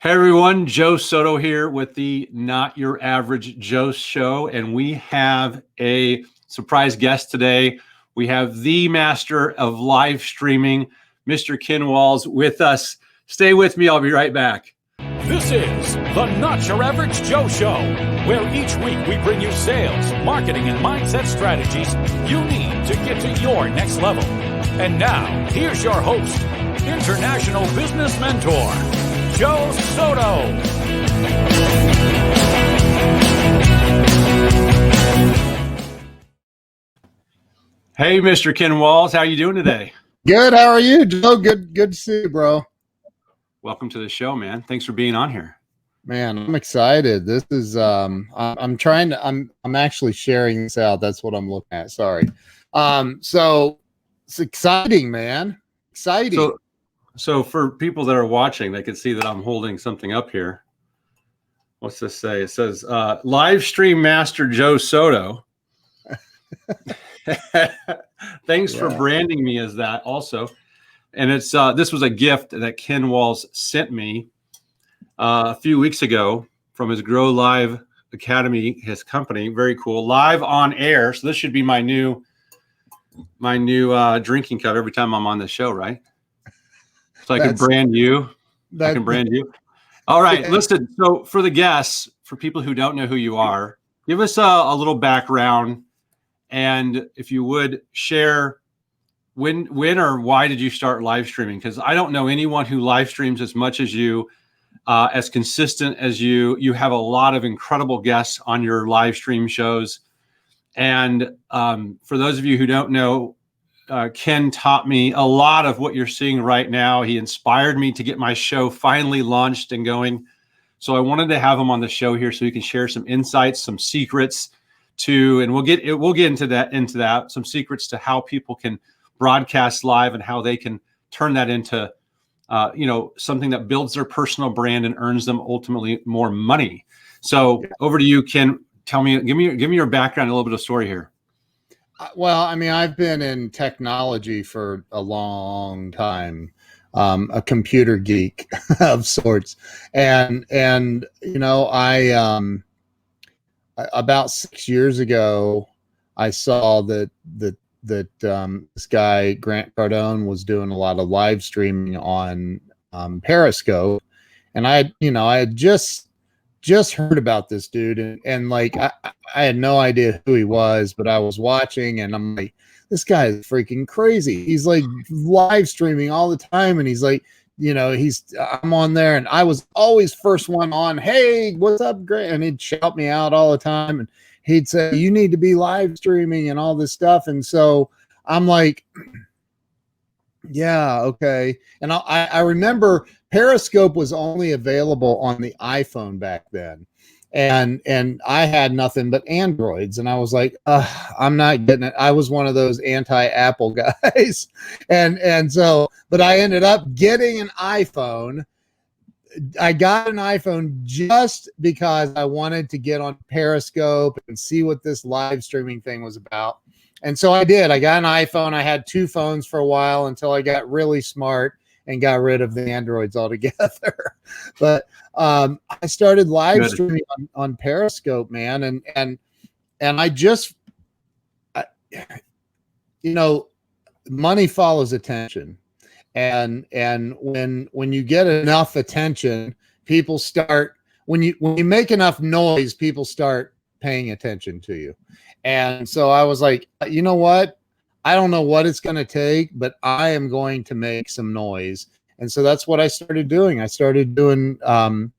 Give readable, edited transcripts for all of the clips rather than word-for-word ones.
Hey everyone, Joe Soto here with the Not Your Average Joe Show, and we have a surprise guest today. We have the master of live streaming, Mr. Ken Walls, with us. Stay with me, I'll be right back. This is the Not Your Average Joe Show, where each week we bring you sales, marketing, and mindset strategies you need to get to your next level. And now, here's your host, international business mentor, Joe Soto. Hey, Mr. Ken Walls, how are you doing today? Good. How are you, Joe? Good to see you, bro. Welcome to the show, man. Thanks for being on here. Man, I'm excited. This is I'm actually sharing this out. That's what I'm looking at. Sorry. So it's exciting, man. Exciting. So for people that are watching, they can see that I'm holding something up here. What's this say? It says, live stream master Joe Soto. Thanks for branding me as that also. And it's this was a gift that Ken Walls sent me a few weeks ago from his Grow Live Academy, his company. Very cool. Live on air. So this should be my new drinking cup every time I'm on the show, right? So I can brand you. I can brand you. All right. Listen, so for the guests, for people who don't know who you are, give us a little background. And if you would share when or why did you start live streaming? Because I don't know anyone who live streams as much as you, as consistent as you. You have a lot of incredible guests on your live stream shows. And for those of you who don't know, Ken taught me a lot of what you're seeing right now. He inspired me to get my show finally launched and going. So I wanted to have him on the show here so he can share some insights, some secrets and we'll get into that, some secrets to how people can broadcast live and how they can turn that into, something that builds their personal brand and earns them ultimately more money. So over to you, Ken. Tell me, give me your background, a little bit of story here. Well, I mean, I've been in technology for a long time, a computer geek of sorts. And I about 6 years ago, I saw that this guy, Grant Cardone, was doing a lot of live streaming on Periscope. And I had just heard about this dude and like I had no idea who he was, but I was watching and I'm like, this guy is freaking crazy. He's like live streaming all the time, and he's like, I'm on there, and I was always first one on. Hey, what's up, Grant? And he'd shout me out all the time, and he'd say, you need to be live streaming and all this stuff. And so I'm like, yeah, okay. And I remember Periscope was only available on the iPhone back then. And I had nothing but Androids. And I was like, I'm not getting it. I was one of those anti-Apple guys. And so, but I ended up getting an iPhone. I got an iPhone just because I wanted to get on Periscope and see what this live streaming thing was about. And so I did. I got an iPhone. I had two phones for a while until I got really smart and got rid of the Androids altogether. But I started live streaming on Periscope, man. And I just, money follows attention. And when you get enough attention, people start, when you make enough noise, people start paying attention to you. And so I was like, you know what? I don't know what it's going to take, but I am going to make some noise. And so that's what I started doing. I started doing I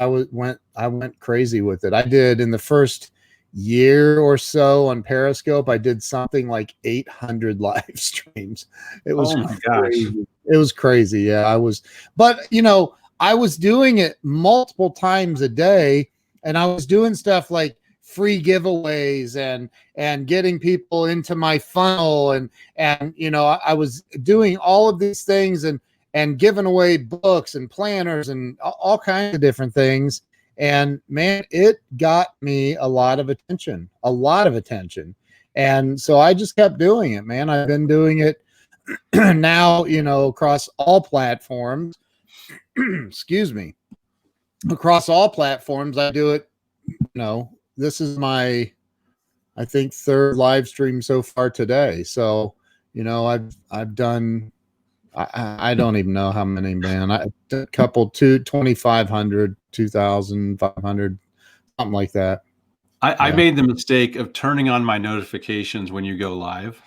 went crazy with it. I did in the first year or so on Periscope, I did something like 800 live streams. It was crazy. It was crazy. Yeah, I was doing it multiple times a day, and I was doing stuff like free giveaways and getting people into my funnel and I was doing all of these things and giving away books and planners and all kinds of different things. And man, it got me a lot of attention. And so I just kept doing it, man. I've been doing it now, across all platforms. excuse me, across all platforms. I do it, this is my, I think, third live stream so far today. So, I've done, I don't even know how many, man. I a couple, 2,500, 2,500, something like that. I made the mistake of turning on my notifications when you go live.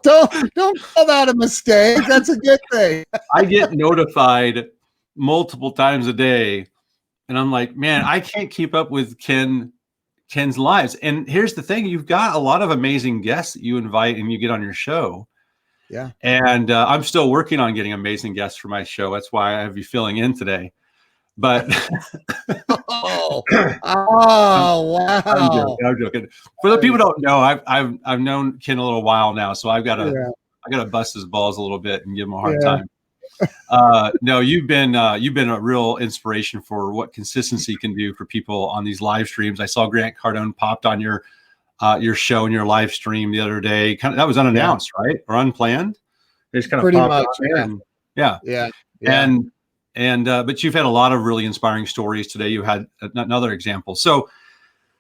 Don't call that a mistake. That's a good thing. I get notified multiple times a day, and I'm like, man, I can't keep up with Ken's lives. And here's the thing: you've got a lot of amazing guests that you invite and you get on your show. Yeah. And I'm still working on getting amazing guests for my show. That's why I have you filling in today. But oh wow! I'm joking. For the people who don't know, I've known Ken a little while now, so I gotta bust his balls a little bit and give him a hard time. No, you've been a real inspiration for what consistency can do for people on these live streams. I saw Grant Cardone popped on your show and your live stream the other day. That was unannounced, right, or unplanned? It just kind of pretty popped much, yeah. And but you've had a lot of really inspiring stories today. You had another example. So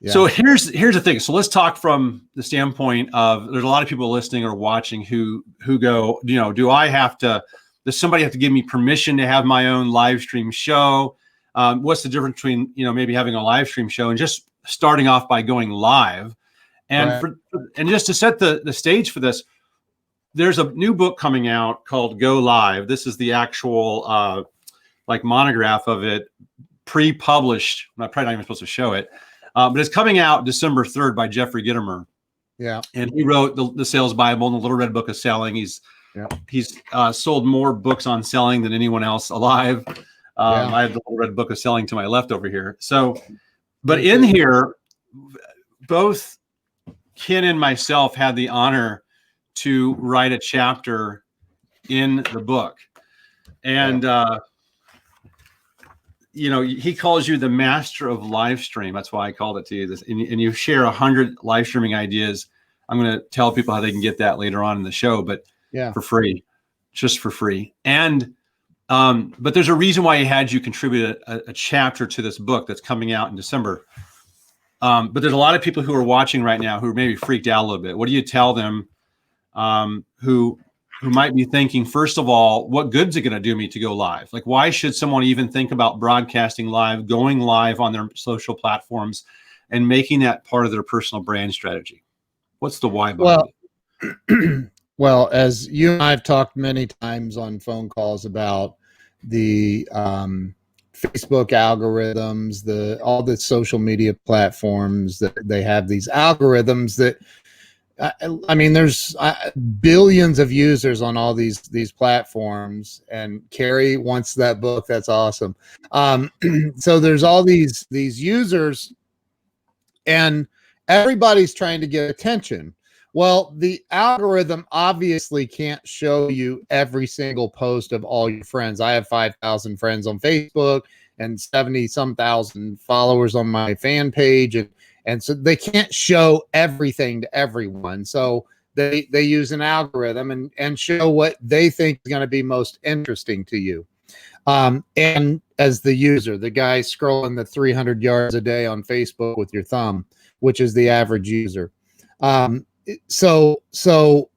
here's the thing. So let's talk from the standpoint of, there's a lot of people listening or watching who go, does somebody have to give me permission to have my own live stream show? What's the difference between, maybe having a live stream show and just starting off by going live? And and just to set the stage for this, there's a new book coming out called Go Live. This is the actual monograph of it, pre-published. I'm probably not even supposed to show it, but it's coming out December 3rd by Jeffrey Gitomer. Yeah, and he wrote the Sales Bible and the Little Red Book of Selling. He's sold more books on selling than anyone else alive. I have the Little Red Book of Selling to my left over here. So, but in here, both Ken and myself had the honor to write a chapter in the book, and he calls you the master of live stream. That's why I called it to you. And you share 100 live streaming ideas. I'm going to tell people how they can get that later on in the show, but for free, just for free. And but there's a reason why he had you contribute a chapter to this book that's coming out in December. But there's a lot of people who are watching right now who are maybe freaked out a little bit. What do you tell them who might be thinking, first of all, what good's it going to do me to go live? Like, why should someone even think about broadcasting live, going live on their social platforms, and making that part of their personal brand strategy? What's the why behind it? Well, as you and I have talked many times on phone calls about the Facebook algorithms, all the social media platforms, that they have these algorithms that, I mean, there's billions of users on all these platforms, and Carrie wants that book. That's awesome. So there's all these users, and everybody's trying to get attention. Well, the algorithm obviously can't show you every single post of all your friends. I have 5,000 friends on Facebook and 70-some thousand followers on my fan page, and so they can't show everything to everyone. So they use an algorithm and show what they think is going to be most interesting to you. And as the user, the guy scrolling the 300 yards a day on Facebook with your thumb, which is the average user. So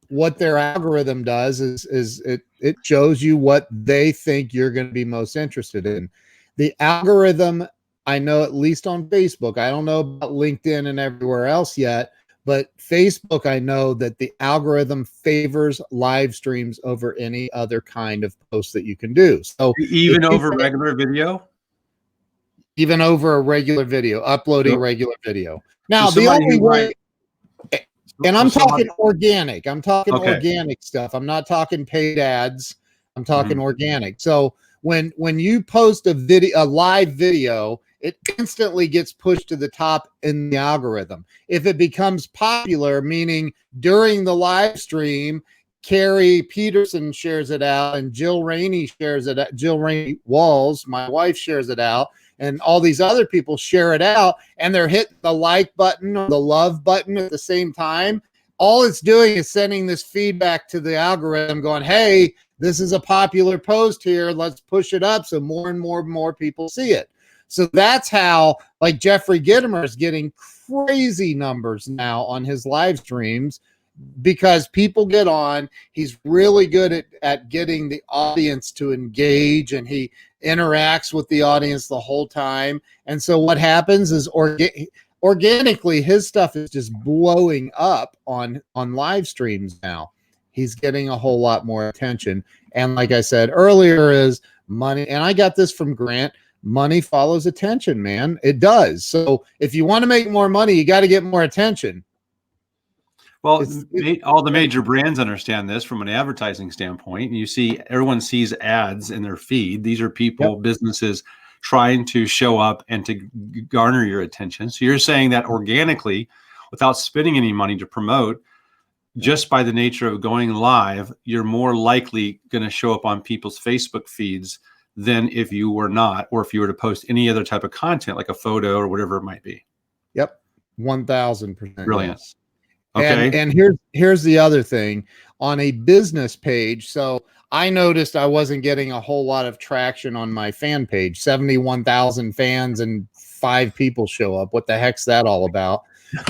what their algorithm does is it shows you what they think you're going to be most interested in. The algorithm, I know, at least on Facebook, I don't know about LinkedIn and everywhere else yet, but Facebook, I know that the algorithm favors live streams over any other kind of post that you can do. So even over regular video? Even over a regular video, uploading regular video. Now, the only way, and I'm talking organic. I'm talking organic stuff. I'm not talking paid ads. I'm talking organic. So when you post a live video, it instantly gets pushed to the top in the algorithm. If it becomes popular, meaning during the live stream, Carrie Peterson shares it out, and Jill Rainey shares it out. Jill Rainey Walls, my wife, shares it out, and all these other people share it out, and they're hitting the like button or the love button at the same time. all it's doing is sending this feedback to the algorithm going, hey, this is a popular post here. Let's push it up so more and more people see it. So that's how, like, Jeffrey Gitomer is getting crazy numbers now on his live streams, because people get on. He's really good at getting the audience to engage, and he interacts with the audience the whole time. And so what happens is organically his stuff is just blowing up on live streams now. He's getting a whole lot more attention. And like I said earlier, is money. And I got this from Grant. Money follows attention, man. It does. So if you want to make more money, you got to get more attention. Well, all the major brands understand this from an advertising standpoint. You see, everyone sees ads in their feed. These are people, businesses trying to show up and to garner your attention. So you're saying that organically, without spending any money to promote, just by the nature of going live, you're more likely going to show up on people's Facebook feeds than if you were not, or if you were to post any other type of content, like a photo or whatever it might be. Yep. 1000%. Brilliant. Yes. Okay. And here's the other thing on a business page. So I noticed I wasn't getting a whole lot of traction on my fan page. 71,000 fans and 5 people show up. What the heck's that all about?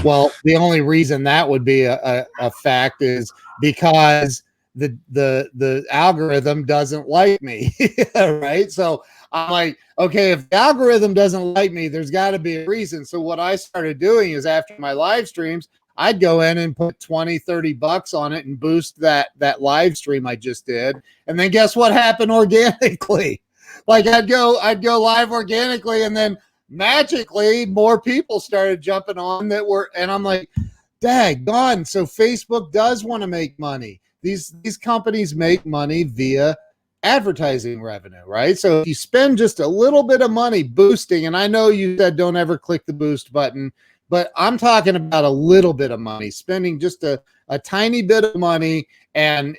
Well, the only reason that would be a fact is because the algorithm doesn't like me, right? So I'm like, okay, if the algorithm doesn't like me, there's got to be a reason. So what I started doing is, after my live streams, I'd go in and put 20, 30 bucks on it and boost that live stream I just did. And then guess what happened organically? Like I'd go live organically, and then magically more people started jumping on and I'm like, daggone. So Facebook does want to make money. These companies make money via advertising revenue, right? So if you spend just a little bit of money boosting, and I know you said don't ever click the boost button, but I'm talking about a little bit of money, spending just a tiny bit of money and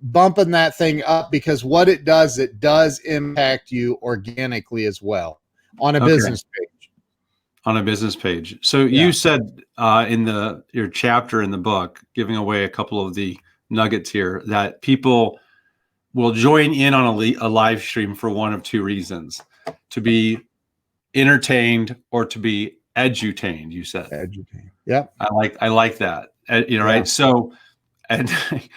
bumping that thing up, because what it does impact you organically as well on a business page. On a business page. So you said in your chapter in the book, giving away a couple of the nuggets here, that people will join in on a live stream for one of 2 reasons: to be entertained or to be edutained. You said edutained. Yeah, I like that. Right? So, and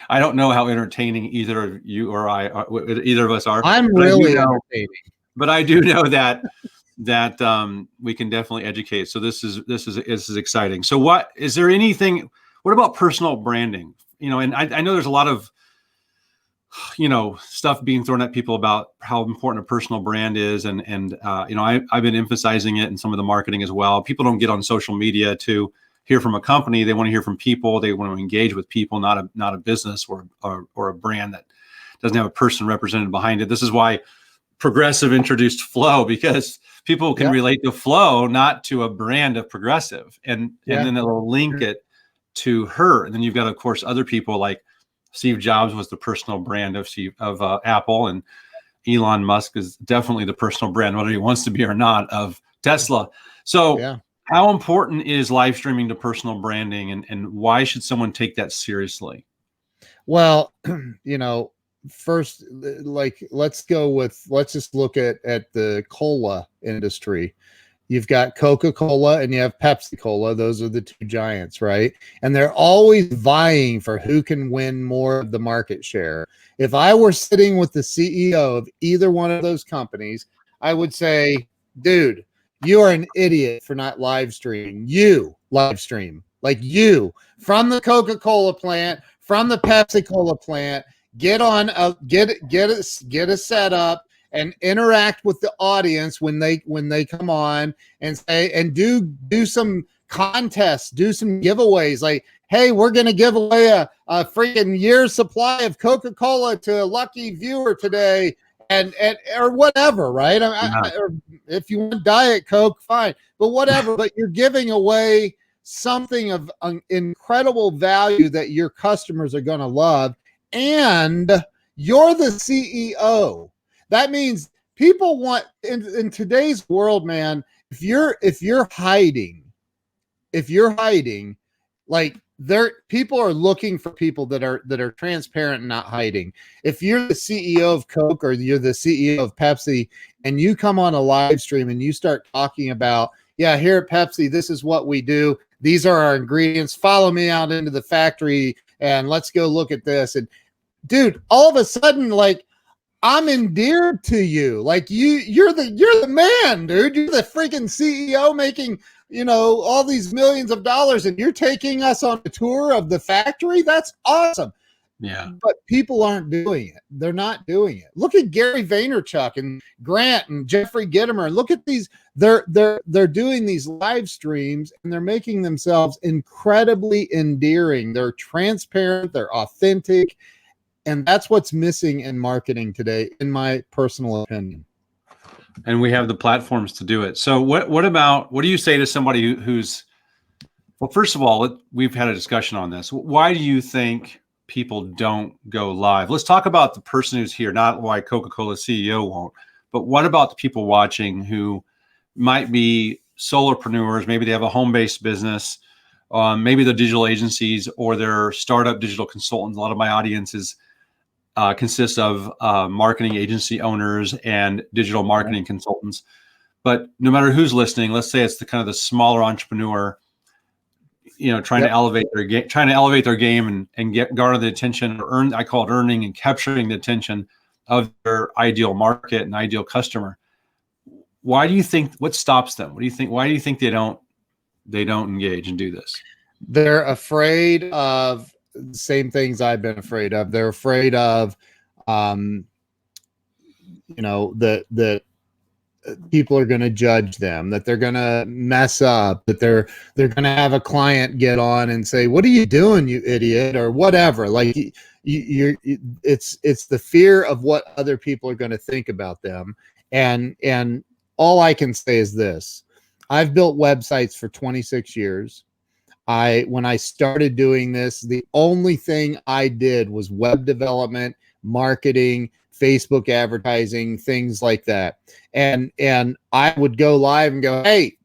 I don't know how entertaining either of you or either of us are. I'm really entertaining, but I do know that we can definitely educate. So this is exciting. So what about personal branding? And I know there's a lot of stuff being thrown at people about how important a personal brand is, and I've been emphasizing it in some of the marketing as well. People don't get on social media to hear from a company. They want to hear from people. They want to engage with people, not a business or a brand that doesn't have a person represented behind it. This is why Progressive introduced Flow, because people can relate to Flow, not to a brand of Progressive, and then they'll link it to her. And then you've got, of course, other people like Steve Jobs was the personal brand of Apple, and Elon Musk is definitely the personal brand, whether he wants to be or not, of Tesla. So how important is live streaming to personal branding, and why should someone take that seriously? Well, first, let's just look at the cola industry. You've got Coca-Cola and you have Pepsi-Cola. Those are the 2 giants, right? And they're always vying for who can win more of the market share. If I were sitting with the CEO of either one of those companies, I would say, dude, you are an idiot for not live streaming. You live stream, like you, from the Coca-Cola plant, from the Pepsi-Cola plant, get a setup and interact with the audience when they come on, and say, and do some contests, do some giveaways, like, hey, we're going to give away a freaking year's supply of Coca-Cola to a lucky viewer today, and or whatever, right? Or if you want Diet Coke, fine, but whatever. But you're giving away something of incredible value that your customers are going to love, and you're the CEO. That means people want, in today's world, man, if you're hiding, Like people are looking for people that are transparent and not hiding. If you're the CEO of Coke or you're the CEO of Pepsi and you come on a live stream and you start talking about, yeah, here at Pepsi, this is what we do. These are our ingredients. Follow me out into the factory and let's go look at this. And dude, all of a sudden, like, I'm endeared to you. Like you're the man, dude. You're the freaking CEO making, all these millions of dollars, and you're taking us on a tour of the factory. That's awesome. Yeah. But people aren't doing it. They're not doing it. Look at Gary Vaynerchuk and Grant and Jeffrey Gitomer. Look at these. They're doing these live streams and they're making themselves incredibly endearing. They're transparent. They're authentic. And that's what's missing in marketing today, in my personal opinion. And we have the platforms to do it. So what do you say to somebody who's, well, first of all, we've had a discussion on this. Why do you think people don't go live? Let's talk about the person who's here, not why Coca-Cola CEO won't, but what about the people watching who might be solopreneurs? Maybe they have a home-based business. Maybe they're digital agencies or they're startup digital consultants. A lot of my audience consists of marketing agency owners and digital marketing consultants. But no matter who's listening, let's say it's the kind of the smaller entrepreneur, trying to elevate their game and garner the attention or I call it earning and capturing the attention of their ideal market and ideal customer. Why do you think, what stops them? What do you think? Why do you think they don't engage and do this? They're afraid of the same things I've been afraid of. They're afraid of, that people are going to judge them, that they're going to mess up, that they're going to have a client get on and say, "What are you doing, you idiot?" or whatever. Like it's the fear of what other people are going to think about them. And all I can say is this: I've built websites for 26 years. When I started doing this, the only thing I did was web development, marketing, Facebook advertising, things like that. And I would go live and go, "Hey,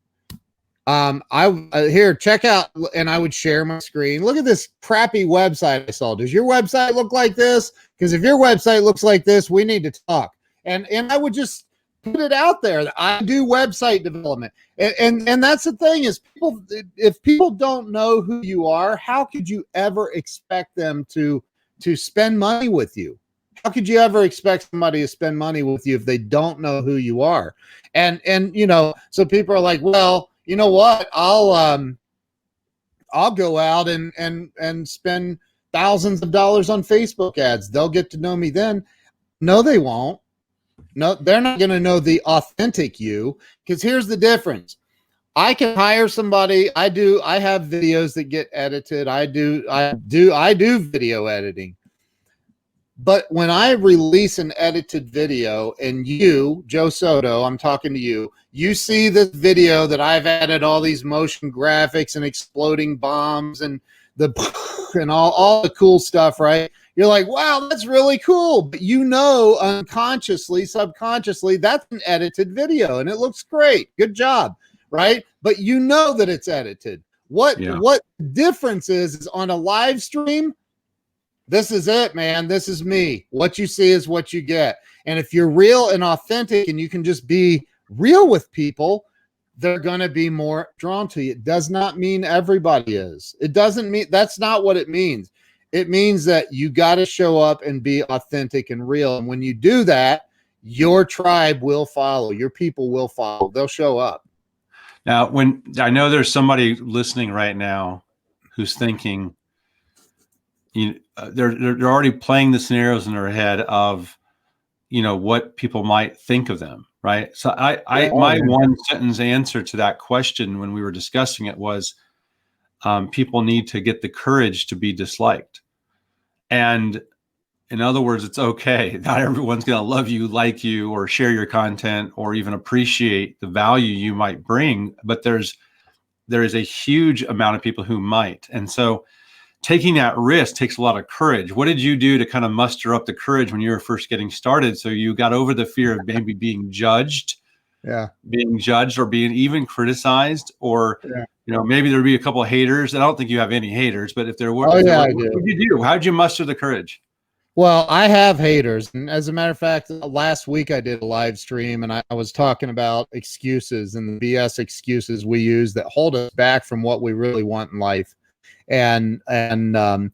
here, check out," and I would share my screen. "Look at this crappy website I saw. Does your website look like this? Because if your website looks like this, we need to talk." And I would just put it out there that I do website development. And that's the thing is if people don't know who you are, how could you ever expect them to spend money with you? How could you ever expect somebody to spend money with you if they don't know who you are? And so people are like, "Well, you know what? I'll go out and spend thousands of dollars on Facebook ads. They'll get to know me then." No, they won't. No, they're not going to know the authentic you, because here's the difference. I can hire somebody. I have videos that get edited. I do video editing. But when I release an edited video and you, Joe Soto, I'm talking to you, you see this video that I've added all these motion graphics and exploding bombs and all the cool stuff, right? You're like, "Wow, that's really cool." But unconsciously, subconsciously, that's an edited video and it looks great. Good job, right? But you know that it's edited. What difference is on a live stream? This is it, man. This is me. What you see is what you get. And if you're real and authentic and you can just be real with people, they're going to be more drawn to you. It does not mean everybody is. It doesn't mean, that's not what it means. It means that you got to show up and be authentic and real. And when you do that, your tribe will follow. Your people will follow. They'll show up. Now, when I know there's somebody listening right now who's thinking, they're already playing the scenarios in their head of, what people might think of them, right? So my one sentence answer to that question when we were discussing it was, people need to get the courage to be disliked. And in other words, it's okay. Not everyone's going to love you, like you, or share your content, or even appreciate the value you might bring. But there is a huge amount of people who might. And so taking that risk takes a lot of courage. What did you do to kind of muster up the courage when you were first getting started? So you got over the fear of maybe being judged, or being even criticized, or maybe there'd be a couple of haters. I don't think you have any haters, but if there were, I do. What did you do? How'd you muster the courage? Well, I have haters. And as a matter of fact, last week I did a live stream and I was talking about excuses and the BS excuses we use that hold us back from what we really want in life. And some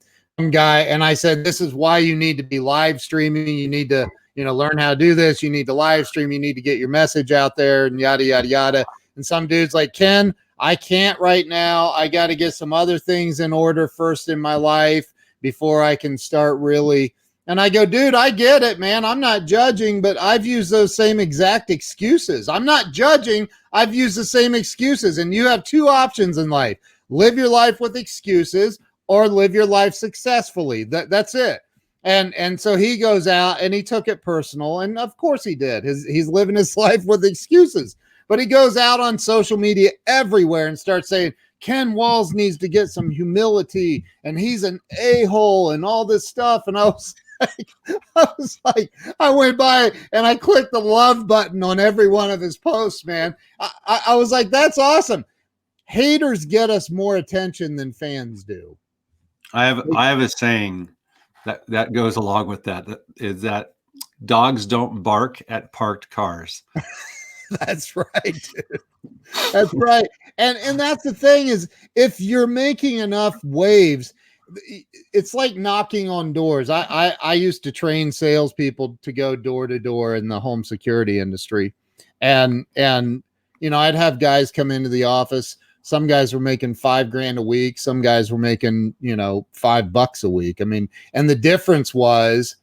guy, and I said, this is why you need to be live streaming. You need to, learn how to do this. You need to live stream. You need to get your message out there and yada, yada, yada. And some dude's like, Ken, I can't right now. I got to get some other things in order first in my life before I can start really. And I go, dude, I get it, man. I'm not judging, but I've used those same exact excuses. I'm not judging. I've used the same excuses. And you have two options in life. Live your life with excuses or live your life successfully. That's it. And so he goes out and he took it personal. And of course he did. He's living his life with excuses. But he goes out on social media everywhere and starts saying, Ken Walls needs to get some humility and he's an a-hole and all this stuff. And I went by and I clicked the love button on every one of his posts, man. I was like, that's awesome. Haters get us more attention than fans do. I have a saying that goes along with that is that dogs don't bark at parked cars. That's right, dude. That's right. And that's the thing is, if you're making enough waves, it's like knocking on doors. I used to train salespeople to go door to door in the home security industry. And I'd have guys come into the office. Some guys were making $5,000 a week. Some guys were making, $5 a week. I mean, and the difference was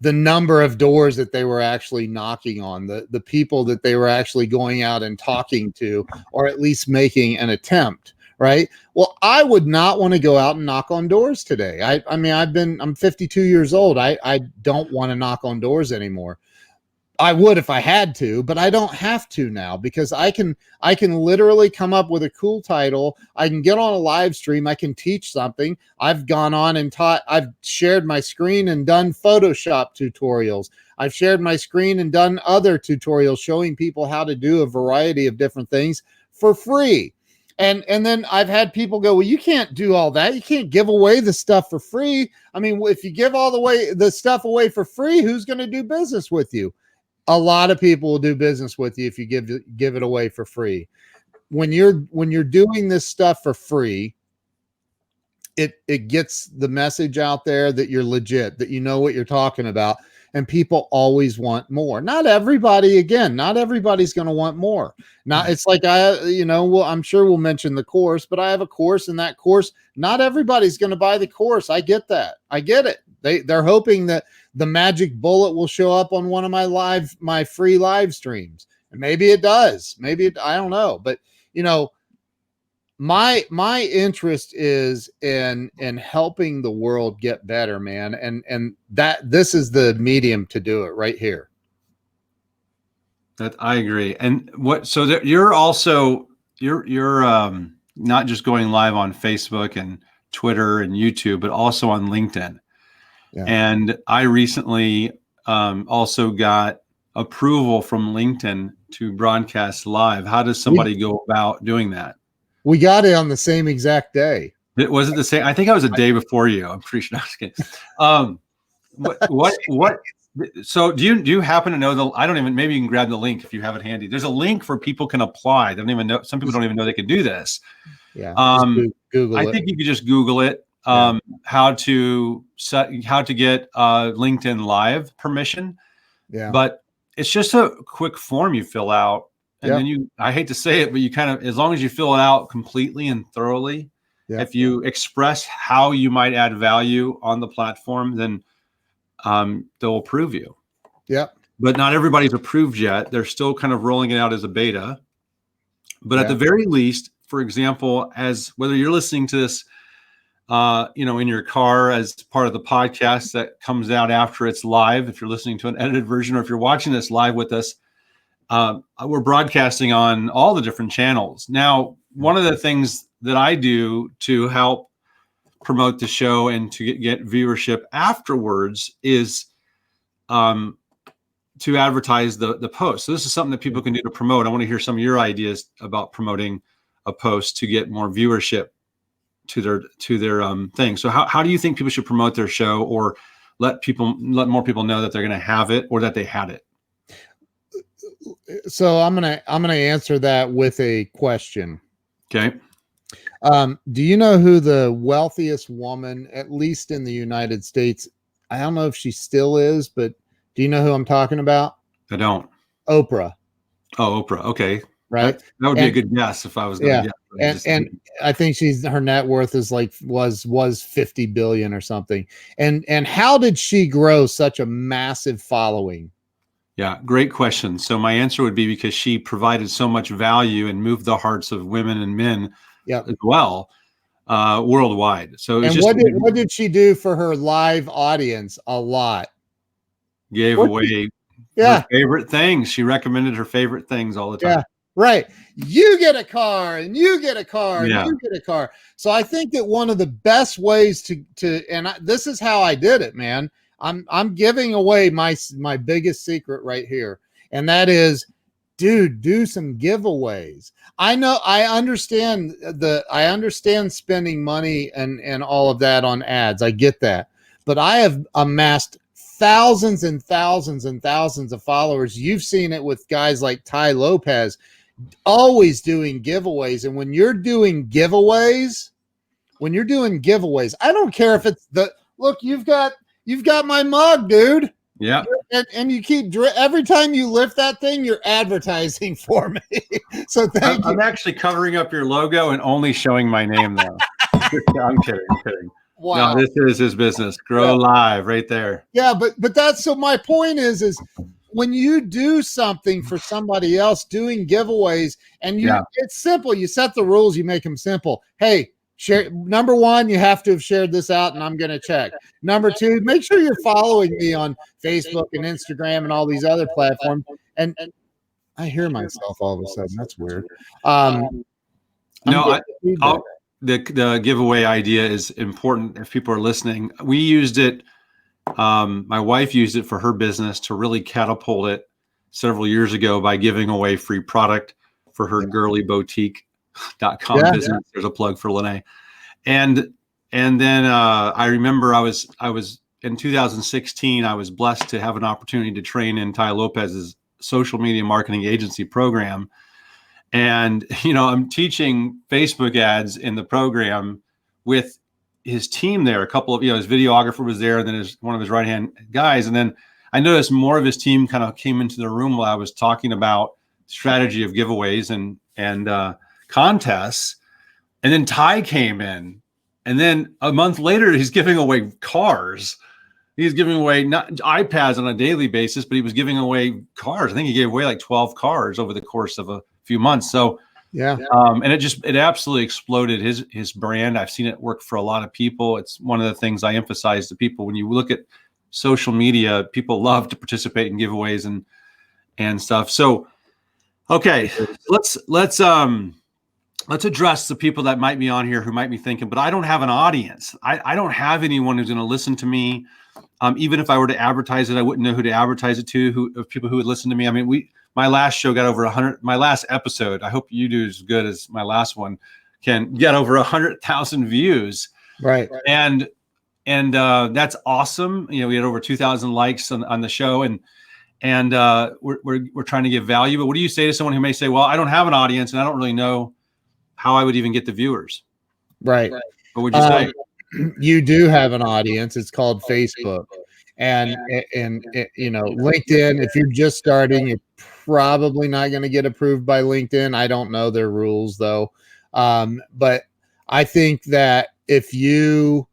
the number of doors that they were actually knocking on, the people that they were actually going out and talking to, or at least making an attempt. Right. Well, I would not want to go out and knock on doors today. I'm 52 years old. I don't want to knock on doors anymore. I would if I had to, but I don't have to now because I can literally come up with a cool title. I can get on a live stream. I can teach something. I've gone on and taught. I've shared my screen and done Photoshop tutorials. I've shared my screen and done other tutorials showing people how to do a variety of different things for free. And then I've had people go, well, you can't do all that. You can't give away the stuff for free. I mean, if you give all the stuff away for free, who's going to do business with you? A lot of people will do business with you if you give it away for free. When you're doing this stuff for free, it gets the message out there that you're legit, that you know what you're talking about, and people always want more. Not everybody's going to want more. Now it's like I'm sure we'll mention the course, but I have a course, and that course, not everybody's going to buy the course. I get that. I get it. They're hoping that the magic bullet will show up on one of my free live streams. And maybe it does. I don't know. But my interest is in helping the world get better, man. And that this is the medium to do it right here. That I agree. And you're also not just going live on Facebook and Twitter and YouTube, but also on LinkedIn. Yeah. And I recently also got approval from LinkedIn to broadcast live. How does somebody go about doing that? We got it on the same exact day. Was it the same? I think I was a day before you. I'm pretty sure. What? So do you happen to know maybe you can grab the link if you have it handy. There's a link for people can apply. They don't even know. Some people don't even know they can do this. Yeah. Google it. I think you could just Google it. How to get LinkedIn Live permission. Yeah. But it's just a quick form you fill out. And then I hate to say it, but you kind of, as long as you fill it out completely and thoroughly, if you express how you might add value on the platform, then they'll approve you. Yeah. But not everybody's approved yet. They're still kind of rolling it out as a beta. But at the very least, for example, as whether you're listening to this, in your car as part of the podcast that comes out after it's live, if you're listening to an edited version, or if you're watching this live with us, we're broadcasting on all the different channels. Now, one of the things that I do to help promote the show and to get viewership afterwards is to advertise the post. So this is something that people can do to promote. I want to hear some of your ideas about promoting a post to get more viewership to their thing. So how do you think people should promote their show, or let more people know that they're going to have it or that they had it? So I'm gonna answer that with a question. Okay. Do you know who the wealthiest woman, at least in the United States? I don't know if she still is, but do you know who I'm talking about? I don't. Oprah. Oh, Oprah. Okay. Right. That would be a good guess if I was going to guess. And I think her net worth is like was 50 billion or something. And how did she grow such a massive following? Yeah, great question. So my answer would be because she provided so much value and moved the hearts of women and men as well, worldwide. So and what did she do for her live audience? A lot. Gave away her favorite things. She recommended her favorite things all the time. Yeah, right. You get a car, and you get a car, and you get a car. So I think that one of the best ways this is how I did it, man. I'm giving away my biggest secret right here, and that is, dude, do some giveaways. I understand spending money and all of that on ads. I get that, but I have amassed thousands and thousands and thousands of followers. You've seen it with guys like Tai Lopez, always doing giveaways. And when you're doing giveaways, I don't care if it's look, you've got my mug, dude. Yeah. And you keep every time you lift that thing, you're advertising for me. So thank you. I'm actually covering up your logo and only showing my name though. I'm kidding. Wow. No, this is his business. Grow Live right there. Yeah, but that's so my point is when you do something for somebody else, doing giveaways, and it's simple. You set the rules, you make them simple. Hey, share. Number one, you have to have shared this out, and I'm going to check. Number two, make sure you're following me on Facebook and Instagram and all these other platforms. And I hear myself all of a sudden. That's weird. The giveaway idea is important if people are listening. We used it. My wife used it for her business to really catapult it several years ago by giving away free product for her girlyboutique.com business. There's a plug for Lene. And then I remember I was in 2016, I was blessed to have an opportunity to train in Tai Lopez's social media marketing agency program. And, I'm teaching Facebook ads in the program with his team there. A couple of, his videographer was there, and then one of his right-hand guys. And then I noticed more of his team kind of came into the room while I was talking about strategy of giveaways and contests. And then Tai came in, and then a month later, he's giving away cars. He's giving away not iPads on a daily basis, but he was giving away cars. I think he gave away like 12 cars over the course of a few months. So and it absolutely exploded his brand. I've seen it work for a lot of people. It's one of the things I emphasize to people. When you look at social media, people love to participate in giveaways and stuff. So, okay, let's address the people that might be on here who might be thinking, but I don't have an audience. I don't have anyone who's going to listen to me. Even if I were to advertise it, I wouldn't know who to advertise it to, of people who would listen to me. I mean, my last show got over 100. My last episode, I hope you do as good as my last one, can get over 100,000 views. Right. And that's awesome. We had over 2,000 likes on the show, and we're trying to give value. But what do you say to someone who may say, well, I don't have an audience and I don't really know how I would even get the viewers? Right. What would you say? You do have an audience. It's called Facebook. And LinkedIn, if you're just starting, you're probably not going to get approved by LinkedIn. I don't know their rules though. But I think that if you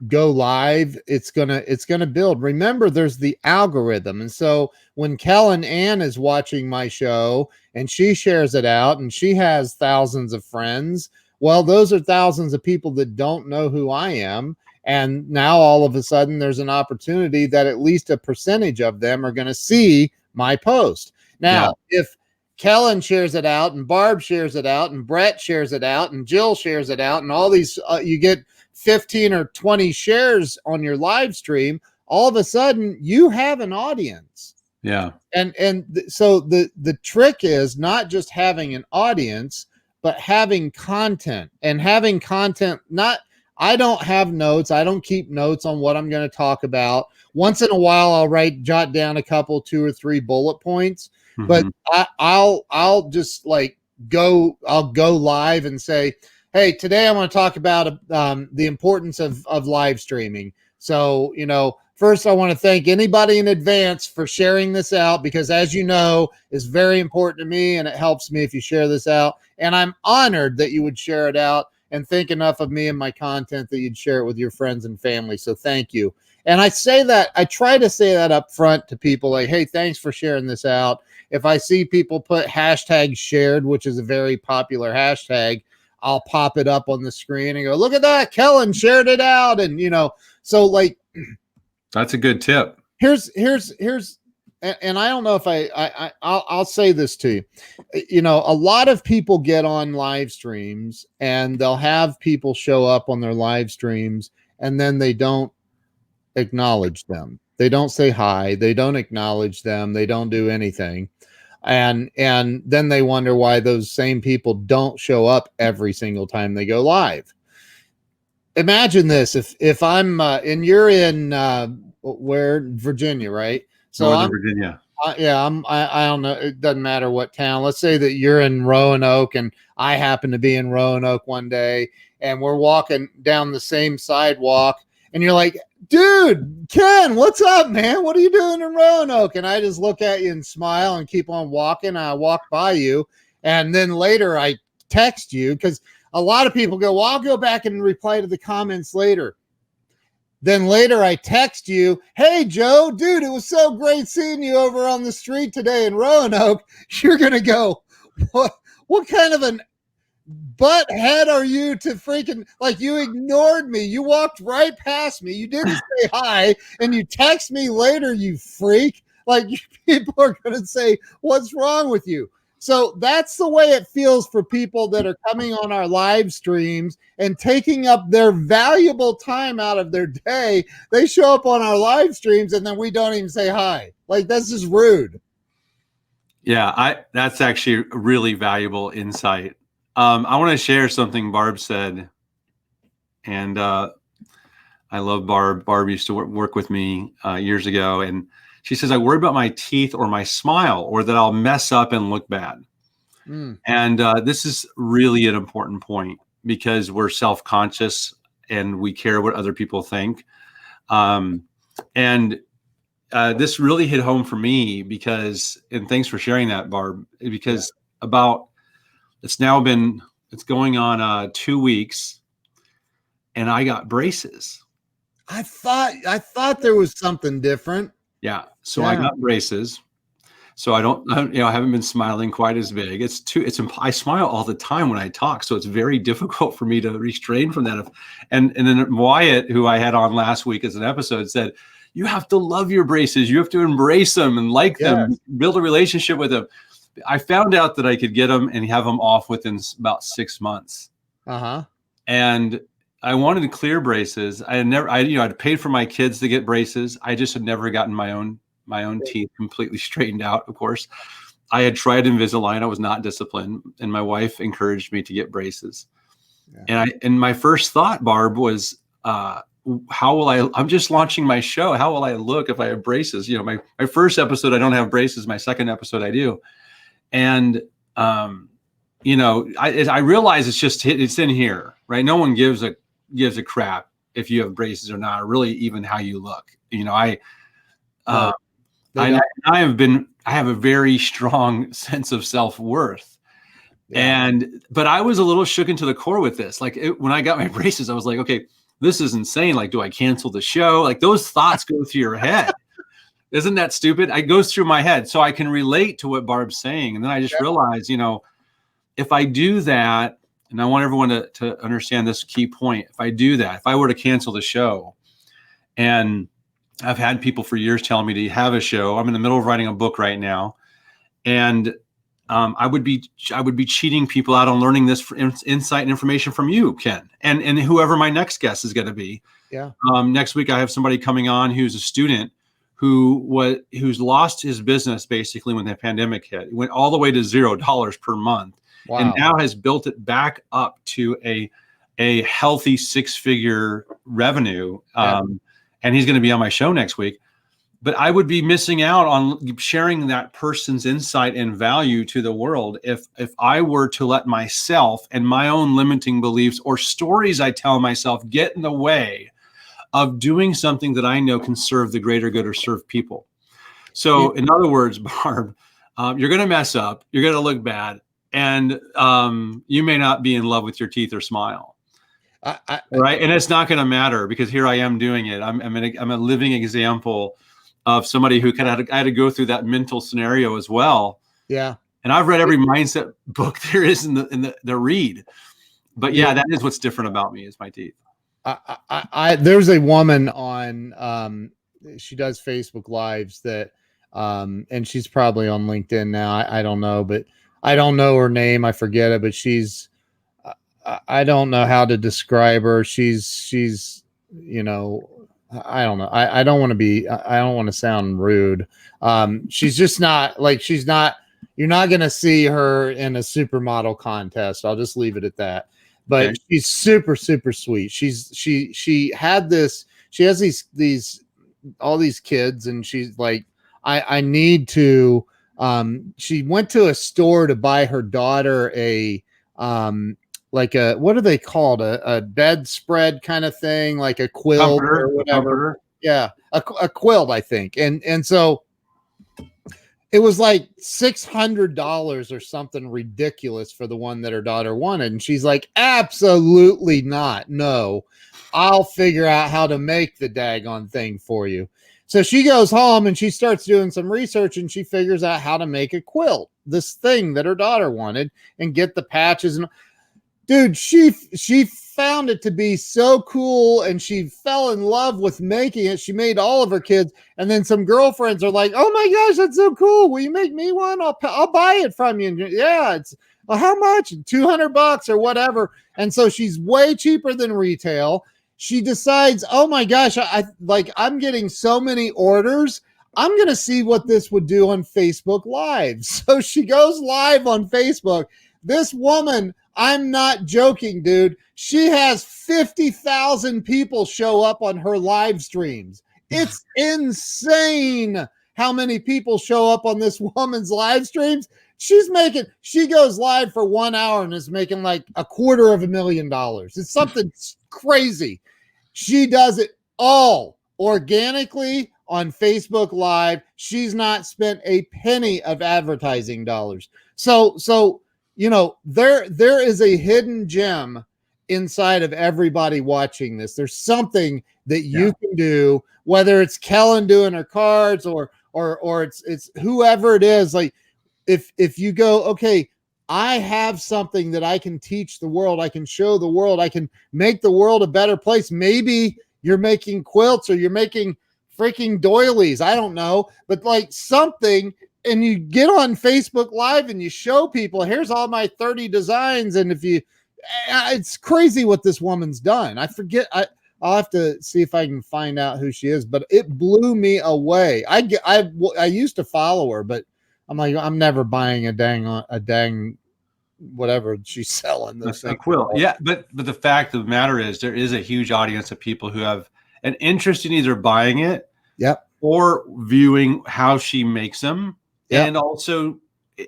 go live, it's gonna build. Remember, there's the algorithm. And so when Kellen Ann is watching my show and she shares it out and she has thousands of friends, well, those are thousands of people that don't know who I am. And now all of a sudden there's an opportunity that at least a percentage of them are going to see my post. Now, if Kellen shares it out and Barb shares it out and Brett shares it out and Jill shares it out and all these, you get 15 or 20 shares on your live stream, all of a sudden you have an audience. Yeah. So the trick is not just having an audience, but having content, and having content. I don't have notes. I don't keep notes on what I'm going to talk about. Once in a while, I'll jot down a couple, 2 or 3 bullet points, but I'll just like I'll go live and say, hey, today I want to talk about the importance of live streaming. So, first I want to thank anybody in advance for sharing this out, because as you know, it's very important to me and it helps me if you share this out. And I'm honored that you would share it out and think enough of me and my content that you'd share it with your friends and family. So thank you. And I try to say that up front to people, like, hey, thanks for sharing this out. If I see people put hashtag shared, which is a very popular hashtag, I'll pop it up on the screen and go, look at that, Kellen shared it out. And, so like, that's a good tip. Here's, and I don't know if I'll say this to you. A lot of people get on live streams and they'll have people show up on their live streams and then they don't acknowledge them. They don't say hi. They don't acknowledge them. They don't do anything. And then they wonder why those same people don't show up every single time they go live. Imagine this. If I'm and you're in where, Virginia, right? So Northern Virginia. I don't know. It doesn't matter what town. Let's say that you're in Roanoke and I happen to be in Roanoke one day and we're walking down the same sidewalk and you're like, dude, Ken, what's up, man? What are you doing in Roanoke? And I just look at you and smile and keep on walking. I walk by you. And then later I text you, because a lot of people go, well, I'll go back and reply to the comments later. Then later I text you, hey, Joe, dude, it was so great seeing you over on the street today in Roanoke. You're going to go, what kind of an butt head are you to freaking, like, you ignored me. You walked right past me. You didn't say hi, and you text me later, you freak. Like, people are going to say, what's wrong with you? So that's the way it feels for people that are coming on our live streams and taking up their valuable time out of their day. They show up on our live streams and then we don't even say hi. Like, that's just rude. Yeah, that's actually really valuable insight. I want to share something Barb said, and I love Barb. Barb used to work with me years ago, and she says, I worry about my teeth or my smile, or that I'll mess up and look bad. And this is really an important point, because we're self-conscious and we care what other people think. And this really hit home for me because, and thanks for sharing that, Barb, because it's going on 2 weeks and I got braces. I thought there was something different. Yeah. So I got braces. So I haven't been smiling quite as big. I smile all the time when I talk. So it's very difficult for me to restrain from that. And then Wyatt, who I had on last week as an episode, said, you have to love your braces. You have to embrace them and like them, build a relationship with them. I found out that I could get them and have them off within about 6 months. And I wanted clear braces. I'd paid for my kids to get braces. I just had never gotten my own teeth completely straightened out. Of course, I had tried Invisalign. I was not disciplined, and my wife encouraged me to get braces. And my first thought, Barb, was, how will I'm just launching my show. How will I look if I have braces? My first episode, I don't have braces. My second episode, I do. And, I realize it's in here, right? No one gives a crap if you have braces or not, or really even how you look. I have a very strong sense of self-worth. But I was a little shook into the core with this. Like when I got my braces, I was like, okay, this is insane. Like, do I cancel the show? Like, those thoughts go through your head. Isn't that stupid? It goes through my head. So I can relate to what Barb's saying. And then I just realized, if I do that, and I want everyone to understand this key point. If I do that, if I were to cancel the show, and I've had people for years telling me to have a show. I'm in the middle of writing a book right now. And I would be cheating people out on learning this insight and information from you, Ken, and whoever my next guest is going to be. Next week, I have somebody coming on who's a student who's lost his business basically when the pandemic hit. It went all the way to $0 per month. Wow. And now has built it back up to a healthy 6-figure revenue. And he's going to be on my show next week. But I would be missing out on sharing that person's insight and value to the world if I were to let myself and my own limiting beliefs or stories I tell myself get in the way of doing something that I know can serve the greater good or serve people. So in other words, Barb, you're going to mess up, you're going to look bad, and you may not be in love with your teeth or smile. Right. And it's not going to matter because here I am doing it. I'm a living example of somebody who I had to go through that mental scenario as well. Yeah. And I've read every mindset book there is in the read. But yeah, that is what's different about me is my teeth. There's a woman on, she does Facebook Lives that, and she's probably on LinkedIn now. I don't know, but I don't know her name. I forget it, but I don't know how to describe her. She's, you know, I don't know. I don't want to sound rude. She's just not like, you're not going to see her in a supermodel contest. I'll just leave it at that. But okay. She's super, super sweet. She has all these kids, and she's like, I need to, she went to a store to buy her daughter like a, what are they called? A bedspread kind of thing, like a quilt or whatever. Yeah. A quilt, I think. And so it was like $600 or something ridiculous for the one that her daughter wanted. And she's like, absolutely not. No, I'll figure out how to make the daggone thing for you. So she goes home and she starts doing some research, and she figures out how to make a quilt, this thing that her daughter wanted, and get the patches. And dude, she found it to be so cool, and she fell in love with making it. She made all of her kids, and then some girlfriends are like, "Oh my gosh, that's so cool! Will you make me one? I'll buy it from you." And yeah, it's how much? $200 or whatever. And so she's way cheaper than retail. She decides, "Oh my gosh, I'm getting so many orders. I'm going to see what this would do on Facebook Live." So she goes live on Facebook. This woman, I'm not joking, dude. She has 50,000 people show up on her live streams. It's insane how many people show up on this woman's live streams. She goes live for 1 hour and is making like $250,000. It's something crazy. She does it all organically on Facebook Live. She's not spent a penny of advertising dollars. So, you know, there is a hidden gem inside of everybody watching this. There's something that you can do, whether it's Kellen doing her cards or it's whoever it is. Like if you go, okay, I have something that I can teach the world. I can show the world. I can make the world a better place. Maybe you're making quilts or you're making freaking doilies. I don't know, but like something. And you get on Facebook Live and you show people, here's all my 30 designs. And it's crazy what this woman's done. I forget. I'll have to see if I can find out who she is, but it blew me away. I used to follow her, but I'm like, I'm never buying a dang whatever she's selling. A quilt. Yeah. But the fact of the matter is there is a huge audience of people who have an interest in either buying it or viewing how she makes them. Yep. And also,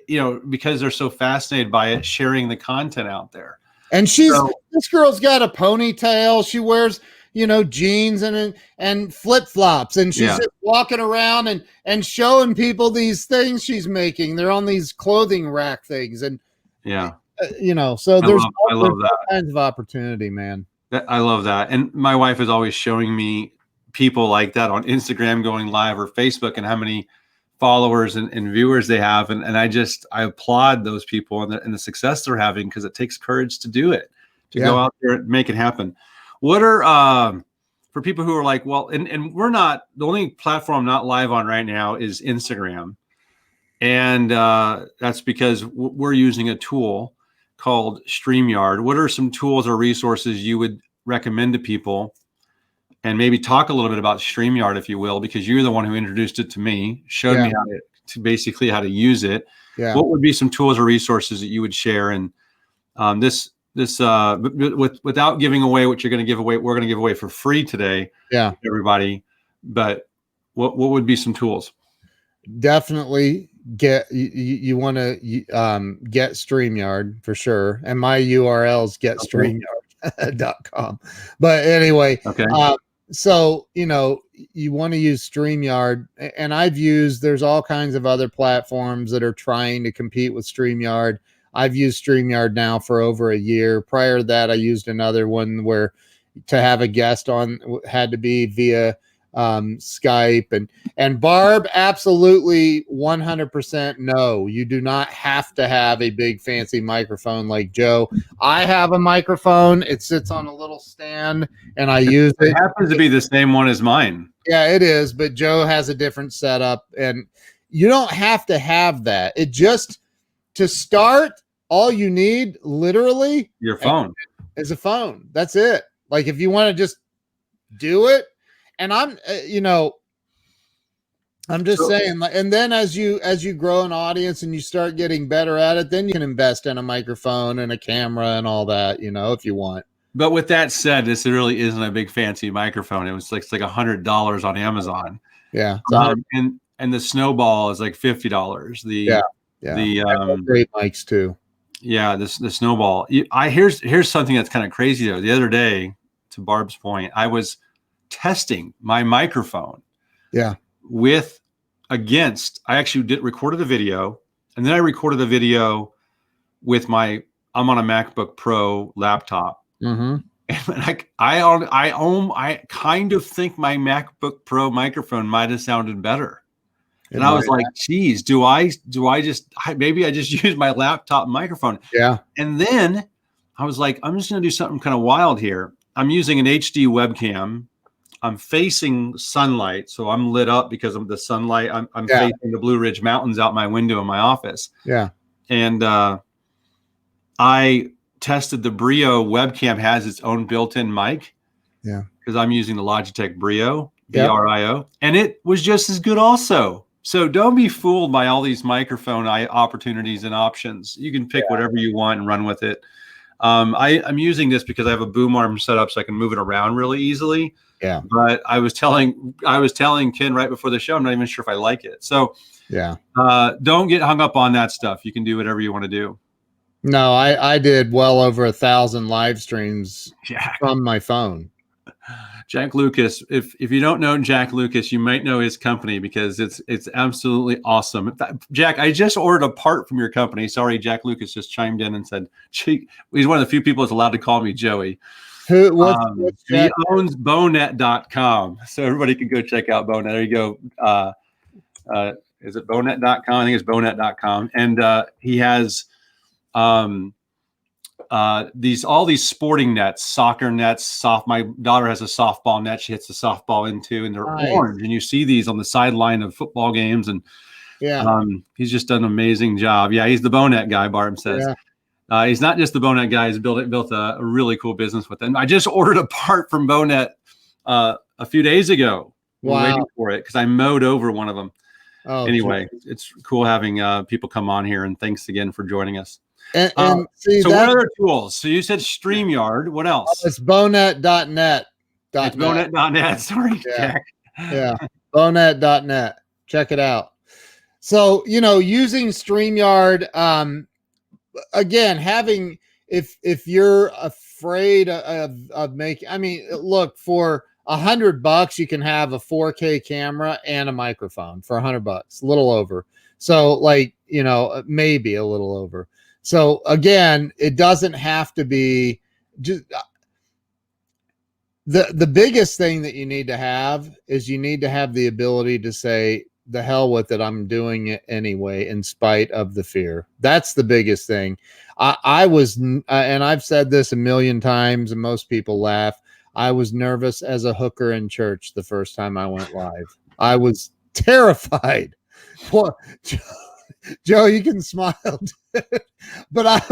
you know, because they're so fascinated by it, sharing the content out there. And this girl's got a ponytail. She wears, you know, jeans and flip-flops, and she's just walking around and showing people these things she's making. They're on these clothing rack things. And you know, so I love that kinds of opportunity, man. I love that. And my wife is always showing me people like that on Instagram going live or Facebook and how many followers and viewers they have. And I applaud those people and the success they're having, because it takes courage to do it, to go out there and make it happen. What are, for people who are like, well, and we're not, the only platform not live on right now is Instagram. And that's because we're using a tool called StreamYard. What are some tools or resources you would recommend to people and maybe talk a little bit about StreamYard, if you will, because you're the one who introduced it to me, showed me how to use it. Yeah. What would be some tools or resources that you would share? And without giving away what you're going to give away, we're going to give away for free today. Yeah. Everybody. But what would be some tools? Definitely you want to get StreamYard for sure. And my URL is getstreamyard.com. But anyway, okay. So, you want to use StreamYard, and there's all kinds of other platforms that are trying to compete with StreamYard. I've used StreamYard now for over a year. Prior to that, I used another one where to have a guest on had to be via Skype, and Barb, absolutely 100% no. You do not have to have a big fancy microphone like Joe. I have a microphone. It sits on a little stand and I use it. It happens to be the same one as mine. Yeah, it is, but Joe has a different setup, and you don't have to have that. It just, to start, all you need literally your phone is a phone. That's it. Like, if you want to just do it. And I'm just saying, and then as you grow an audience and you start getting better at it, then you can invest in a microphone and a camera and all that, if you want. But with that said, this really isn't a big fancy microphone. It's like $100 on Amazon. Yeah. And the Snowball is like $50. The great mics too. Yeah, the Snowball. Here's something that's kind of crazy though. The other day, to Barb's point, I was testing my microphone. Yeah. I actually recorded a video, and then I recorded a video with I'm on a MacBook Pro laptop. Mm-hmm. And I kind of think my MacBook Pro microphone might have sounded better. And I was like, geez, maybe I just use my laptop microphone. Yeah. And then I was like, I'm just going to do something kind of wild here. I'm using an HD webcam. I'm facing sunlight, so I'm lit up because of the sunlight. I'm facing the Blue Ridge Mountains out my window in my office. Yeah. And I tested the Brio webcam has its own built-in mic. Yeah. Because I'm using the Logitech Brio, BRIO, and it was just as good also. So don't be fooled by all these microphone opportunities and options. You can pick whatever you want and run with it. I'm using this because I have a boom arm set up so I can move it around really easily. Yeah. But I was telling Ken right before the show, I'm not even sure if I like it. So don't get hung up on that stuff. You can do whatever you want to do. No, I did well over 1,000 live streams from my phone. Jack Lucas. If you don't know Jack Lucas, you might know his company because it's absolutely awesome. Jack, I just ordered a part from your company. Sorry, Jack Lucas just chimed in and said he's one of the few people that's allowed to call me Joey. He owns Bonet.com, so everybody can go check out Bonet. There you go. Is it Bonet.com? I think it's Bonet.com, and he has all these sporting nets, soccer nets, my daughter has a softball net she hits the softball into, and they're orange, and you see these on the sideline of football games, and he's just done an amazing job. He's the Bonet guy, Barb says. He's not just the Bonet guy. He's built a really cool business with them. I just ordered a part from Bonet a few days ago. We're waiting for it because I mowed over one of them. Anyway, it's cool having people come on here, and thanks again for joining us. And so what other tools? So you said StreamYard. What else? It's bonet.net. It's bonet.net. Sorry, Jack. Yeah. Bonet.net. Check it out. So, using StreamYard, again, if you're afraid of making, look, for $100, you can have a 4K camera and a microphone for $100, a little over. So maybe a little over. So again, it doesn't have to be just the biggest thing that you need to have is you need to have the ability to say, the hell with it, I'm doing it anyway, in spite of the fear. That's the biggest thing. I was, and I've said this a million times and most people laugh, I was nervous as a hooker in church the first time I went live. I was terrified. Well, Joe, you can smile, but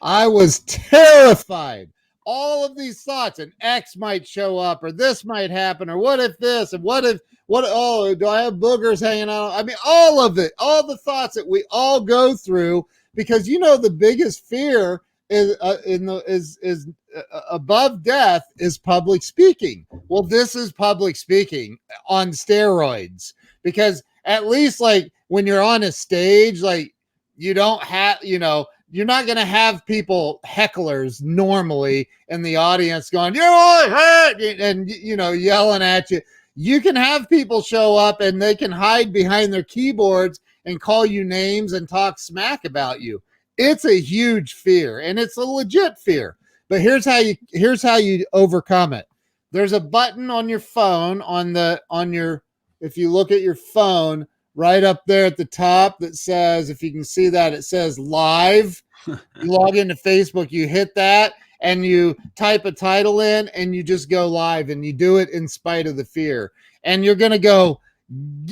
I was terrified all of these thoughts, and X might show up, or this might happen, or what if this, and oh, do I have boogers hanging out? I mean, all of it, all the thoughts that we all go through, because the biggest fear is above death is public speaking. Well, this is public speaking on steroids, because at least like when you're on a stage, like you don't have, you're not going to have people, hecklers normally in the audience going, you're all hurt, and, yelling at you. You can have people show up and they can hide behind their keyboards and call you names and talk smack about you. It's a huge fear, and it's a legit fear. But here's how you overcome it. There's a button on your phone if you look at your phone, right up there at the top that says, if you can see that, it says live. You log into Facebook, you hit that, and you type a title in, and you just go live, and you do it in spite of the fear. And you're going to go,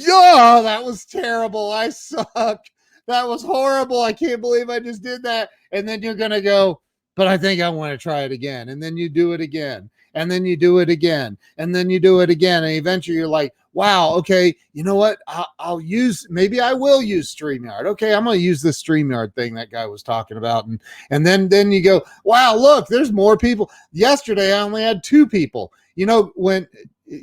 oh, that was terrible. I suck. That was horrible. I can't believe I just did that. And then you're going to go, but I think I want to try it again. And then you do it again. And then you do it again. And then you do it again. And eventually you're like, wow, okay, you know what? Maybe I will use StreamYard. Okay, I'm going to use this StreamYard thing that guy was talking about. And then you go, wow, look, there's more people. Yesterday, I only had 2 people. When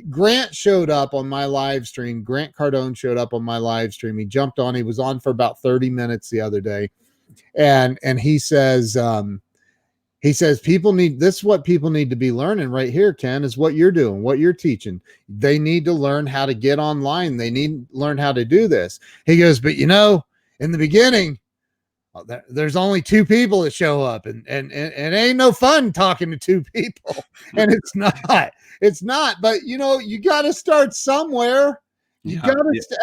Grant showed up on my live stream, Grant Cardone showed up on my live stream. He jumped on. He was on for about 30 minutes the other day. And he says, this is what people need to be learning right here, Ken, is what you're doing, what you're teaching. They need to learn how to get online. They need to learn how to do this. He goes, but in the beginning, there's only 2 people that show up, and it ain't no fun talking to 2 people. And it's not, but you got to start somewhere.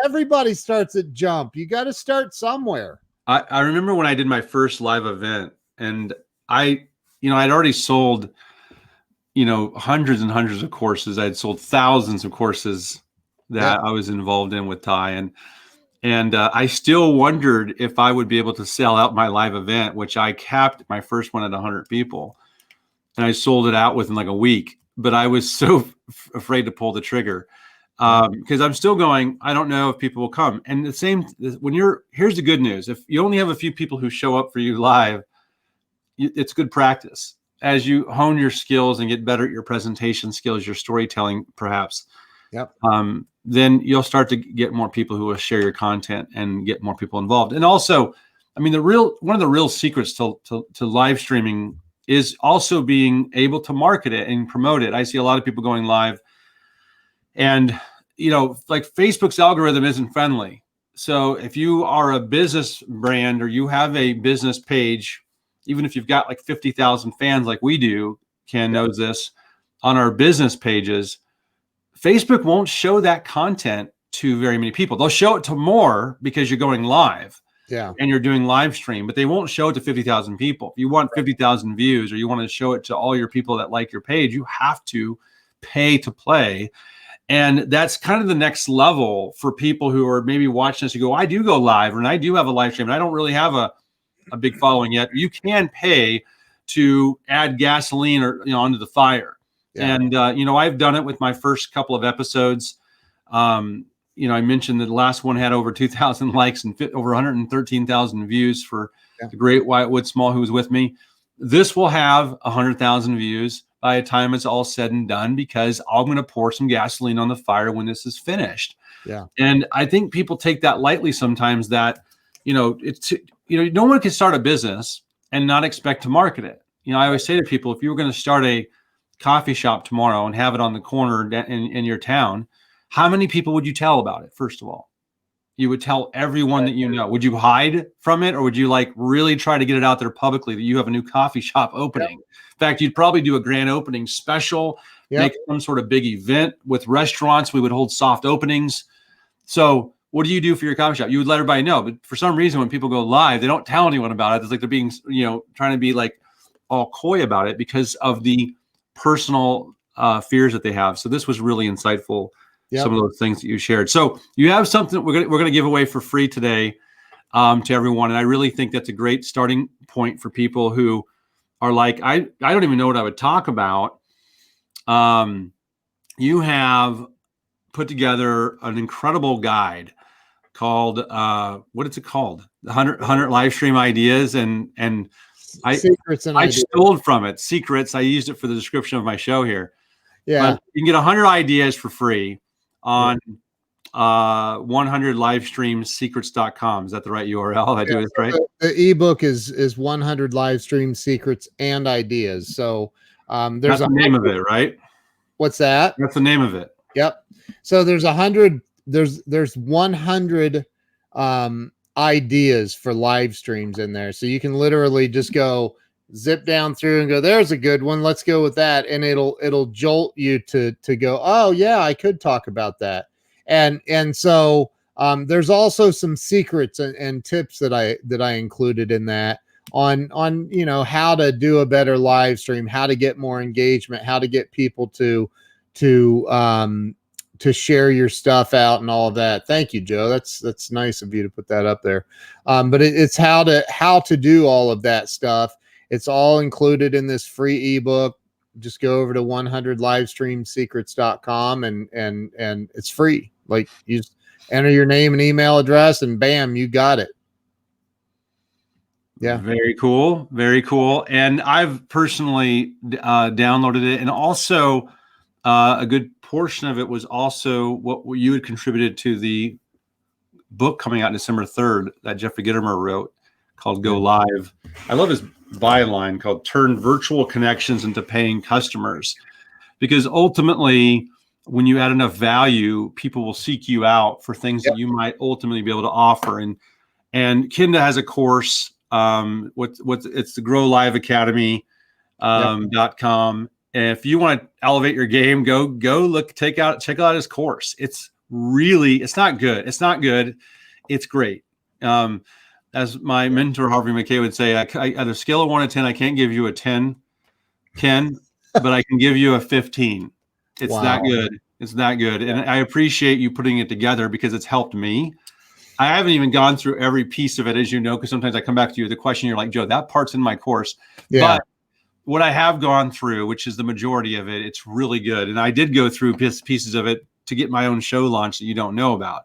Everybody starts at jump. You got to start somewhere. I remember when I did my first live event, and I'd already sold, hundreds and hundreds of courses. I'd sold thousands of courses that I was involved in with Tai, and I still wondered if I would be able to sell out my live event, which I capped my first one at 100 people, and I sold it out within like a week. But I was so afraid to pull the trigger because I'm still going, I don't know if people will come. And here's the good news. If you only have a few people who show up for you live, it's good practice. As you hone your skills and get better at your presentation skills, your storytelling, perhaps, then you'll start to get more people who will share your content and get more people involved. And also, I mean, one of the real secrets to live streaming is also being able to market it and promote it. I see a lot of people going live, and like Facebook's algorithm isn't friendly. So if you are a business brand or you have a business page, even if you've got like 50,000 fans like we do, Ken knows this, on our business pages, Facebook won't show that content to very many people. They'll show it to more because you're going live and you're doing live stream, but they won't show it to 50,000 people. If you want 50,000 views or you want to show it to all your people that like your page, you have to pay to play. And that's kind of the next level for people who are maybe watching this. You go, I do go live and I do have a live stream and I don't really have a big following yet. You can pay to add gasoline or onto the fire. And I've done it with my first couple of episodes. I mentioned that the last one had over 2,000 likes and over 113,000 views for the great Whitewood Small who was with me. This will have 100,000 views by the time it's all said and done, because I'm going to pour some gasoline on the fire when this is finished. And I think people take that lightly sometimes, that no one can start a business and not expect to market it. I always say to people, if you were going to start a coffee shop tomorrow and have it on the corner in your town, how many people would you tell about it? First of all, you would tell everyone that you know. Would you hide from it, or would you like really try to get it out there publicly that you have a new coffee shop opening? In fact, you'd probably do a grand opening special, make some sort of big event with restaurants. We would hold soft openings. So what do you do for your coffee shop? You would let everybody know. But for some reason, when people go live, they don't tell anyone about it. It's like they're being, trying to be like all coy about it because of the personal fears that they have. So this was really insightful. Some of those things that you shared. So you have something that we're going to give away for free today to everyone. And I really think that's a great starting point for people who are like, I don't even know what I would talk about. You have put together an incredible guide called, what is it called? The 100 live stream ideas. And Secrets and I ideas. stole from it. Secrets. I used it for the description of my show here. Yeah. But you can get 100 ideas for free on 100livestreamsecrets.com. Is that the right URL? I do it right. The ebook is 100 live stream secrets and ideas. So there's That's the name of it, right? What's that? That's the name of it. Yep. So there's 100. There's 100 ideas for live streams in there. So you can literally just go zip down through and go, there's a good one. Let's go with that. And it'll jolt you to go, oh yeah, I could talk about that. And so there's also some secrets and tips that I included in that on how to do a better live stream, how to get more engagement, how to get people to share your stuff out and all of that. Thank you, Joe. That's nice of you to put that up there. But it's how to do all of that stuff. It's all included in this free ebook. Just go over to 100livestreamsecrets.com and it's free. Like, you just enter your name and email address and bam, you got it. Yeah. Very cool. Very cool. And I've personally downloaded it. And also a good portion of it was also what you had contributed to the book coming out December 3rd that Jeffrey Gitomer wrote called Go Live. I love his byline called Turn Virtual Connections into Paying Customers. Because ultimately, when you add enough value, people will seek you out for things that you might ultimately be able to offer. And Kinda has a course. It's the Grow Live Academy .com. And if you want to elevate your game, go look, check out his course. It's not good. It's great. As my mentor, Harvey Mackay, would say, at a scale of 1 to 10, I can't give you a 10, Ken, but I can give you a 15. It's that good. It's that good. And I appreciate you putting it together because it's helped me. I haven't even gone through every piece of it, as you know, because sometimes I come back to you with a question. You're like, Joe, that part's in my course. Yeah. But what I have gone through, which is the majority of it, it's really good. And I did go through pieces of it to get my own show launch that you don't know about.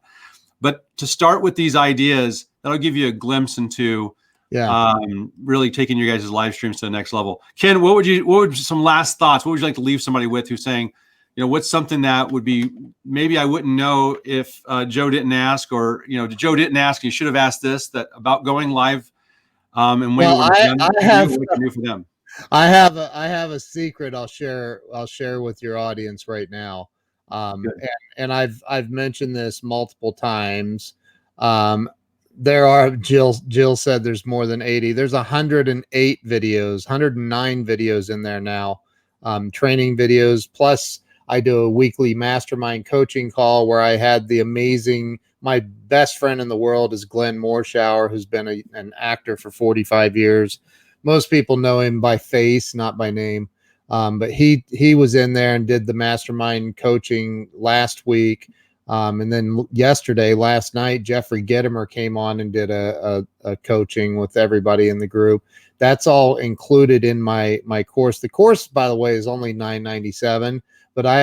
But to start with these ideas, that'll give you a glimpse into really taking your guys' live streams to the next level. Ken, what would some last thoughts? What would you like to leave somebody with who's saying, what's something that would be, maybe I wouldn't know if Joe didn't ask, or, Joe didn't ask, you should have asked this, that about going live and what can do for them. I have a secret I'll share with your audience right now. And I've mentioned this multiple times. There are, Jill said there's more than 80. There's 108 videos, 109 videos in there now, training videos. Plus I do a weekly mastermind coaching call where I had my best friend in the world is Glenn Morshower, who's been an actor for 45 years. Most people know him by face, not by name. But he was in there and did the mastermind coaching last week. And then last night, Jeffrey Gitomer came on and did a coaching with everybody in the group. That's all included in my course. The course, by the way, is only $9.97, but I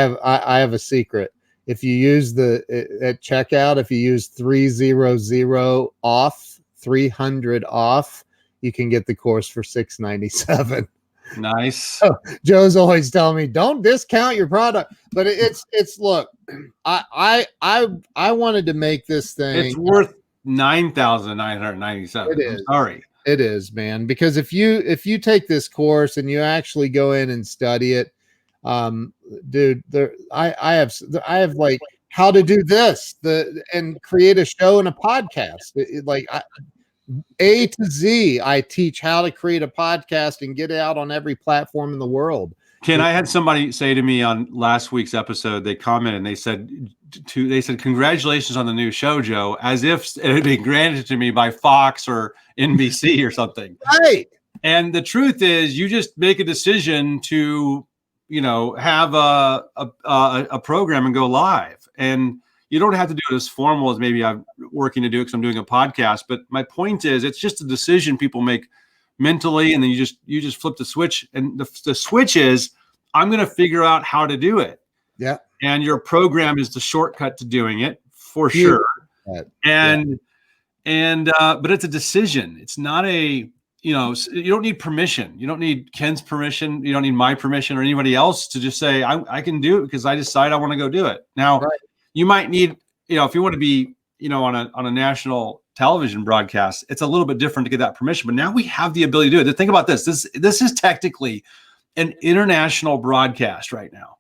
have a secret. If you use at checkout, if you use 300 off, you can get the course for $6.97. Nice. So Joe's always telling me, don't discount your product, but it's look, I wanted to make this thing. It's worth $9,997. It is. I'm sorry. It is, man. Because if you take this course and you actually go in and study it, dude, I have like how to do this, and create a show and a podcast. A to Z, I teach how to create a podcast and get it out on every platform in the world. Ken, I had somebody say to me on last week's episode, they commented and they said, congratulations on the new show, Joe, as if it had been granted to me by Fox or NBC or something. Right. And the truth is, you just make a decision to, have a program and go live. And you don't have to do it as formal as maybe I'm working to do it because I'm doing a podcast. But my point is, it's just a decision people make mentally, and then you just flip the switch. And the switch is, I'm going to figure out how to do it. Yeah. And your program is the shortcut to doing it for sure. And but it's a decision. It's not a, you don't need permission. You don't need Ken's permission. You don't need my permission or anybody else to just say, I can do it because I decide I want to go do it. Now, you might need, if you want to be, on a national television broadcast, it's a little bit different to get that permission. But now we have the ability to do it. Think about this. This is technically an international broadcast right now.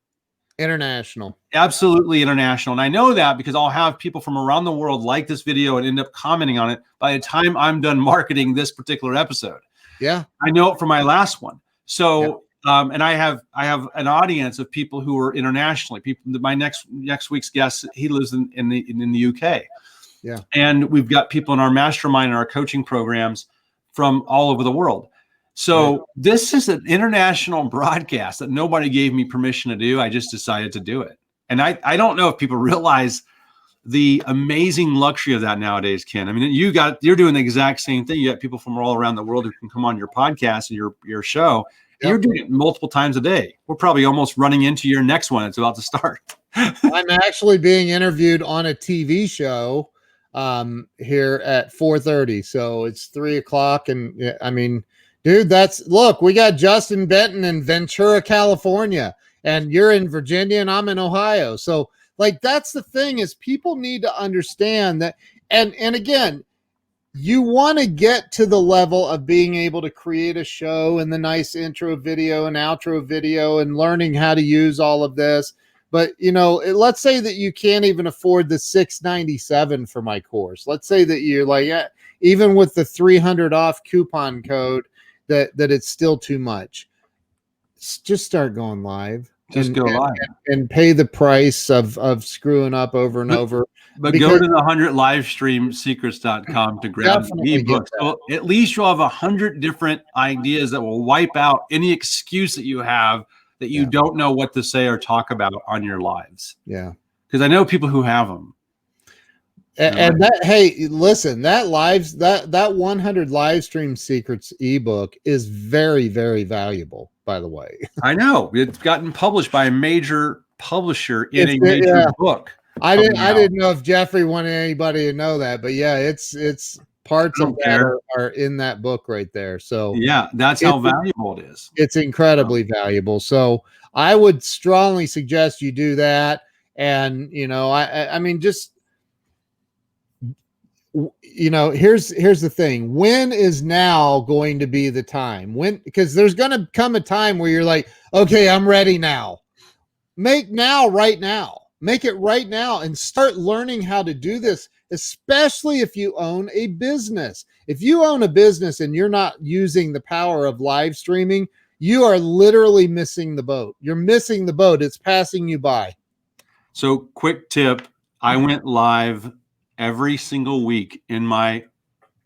International. Absolutely international. And I know that because I'll have people from around the world like this video and end up commenting on it by the time I'm done marketing this particular episode. Yeah. I know it from my last one. So, and I have an audience of people who are internationally. My next week's guest, he lives in the UK. Yeah. And we've got people in our mastermind and our coaching programs from all over the world. So this is an international broadcast that nobody gave me permission to do. I just decided to do it. And I don't know if people realize the amazing luxury of that nowadays, Ken. I mean, you're doing the exact same thing. You got people from all around the world who can come on your podcast and your show. Yep. You're doing it multiple times a day. We're probably almost running into your next one. It's about to start. I'm actually being interviewed on a TV show here at 4:30. So it's 3:00. And I mean, dude, look, we got Justin Benton in Ventura, California, and you're in Virginia and I'm in Ohio. So like, that's the thing, is people need to understand that. And again, you want to get to the level of being able to create a show and the nice intro video and outro video and learning how to use all of this. But, let's say that you can't even afford the $697 for my course. Let's say that you're like, even with the 300 off coupon code, that it's still too much. Just start going live. Go live and pay the price of screwing up over and over. But go to the 100livestreamsecrets.com to grab the ebook. So at least you'll have 100 different ideas that will wipe out any excuse that you have that you don't know what to say or talk about on your lives. Yeah. Because I know people who have them. And that, hey, listen, that 100 live stream secrets ebook is very, very valuable, by the way. I know it's gotten published by a major publisher in a major book. I didn't know if Jeffrey wanted anybody to know that, but it's parts of that are in that book right there. So yeah, that's how valuable it is. It's incredibly valuable. So I would strongly suggest you do that. And I mean, just here's the thing. When is now going to be the time? Because there's going to come a time where you're like, okay, I'm ready now. Make it right now and start learning how to do this, especially if you own a business. If you own a business and you're not using the power of live streaming, you are literally missing the boat. You're missing the boat. It's passing you by. So quick tip. I went live every single week in my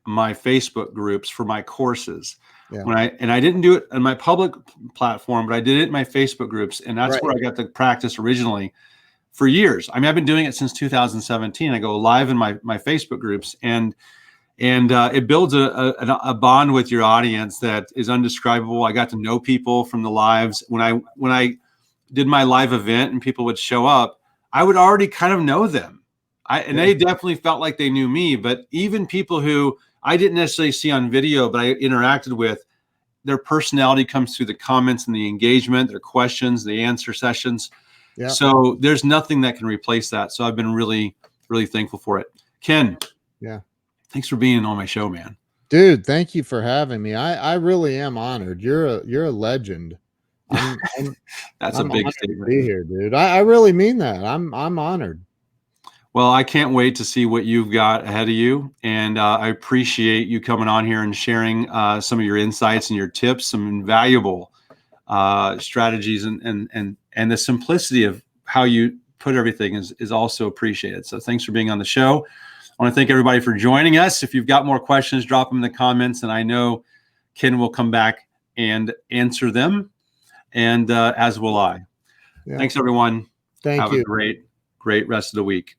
Facebook groups for my courses. Yeah. I didn't do it on my public platform, but I did it in my Facebook groups. And that's where I got the practice originally for years. I mean, I've been doing it since 2017. I go live in my Facebook groups, and it builds a bond with your audience that is undescribable. I got to know people from the lives. When I did my live event and people would show up, I would already kind of know them. They definitely felt like they knew me, but even people who I didn't necessarily see on video, but I interacted with, their personality comes through the comments and the engagement, their questions, the answer sessions. Yeah. So there's nothing that can replace that. So I've been really, really thankful for it. Ken. Yeah. Thanks for being on my show, man. Dude, thank you for having me. I really am honored. You're a legend. That's a big statement. To be here, dude. I really mean that. I'm honored. Well, I can't wait to see what you've got ahead of you. And I appreciate you coming on here and sharing some of your insights and your tips, some invaluable strategies, and the simplicity of how you put everything is also appreciated. So thanks for being on the show. I want to thank everybody for joining us. If you've got more questions, drop them in the comments, and I know Ken will come back and answer them, and as will I. Yeah. Thanks, everyone. Thank you. Have a great rest of the week.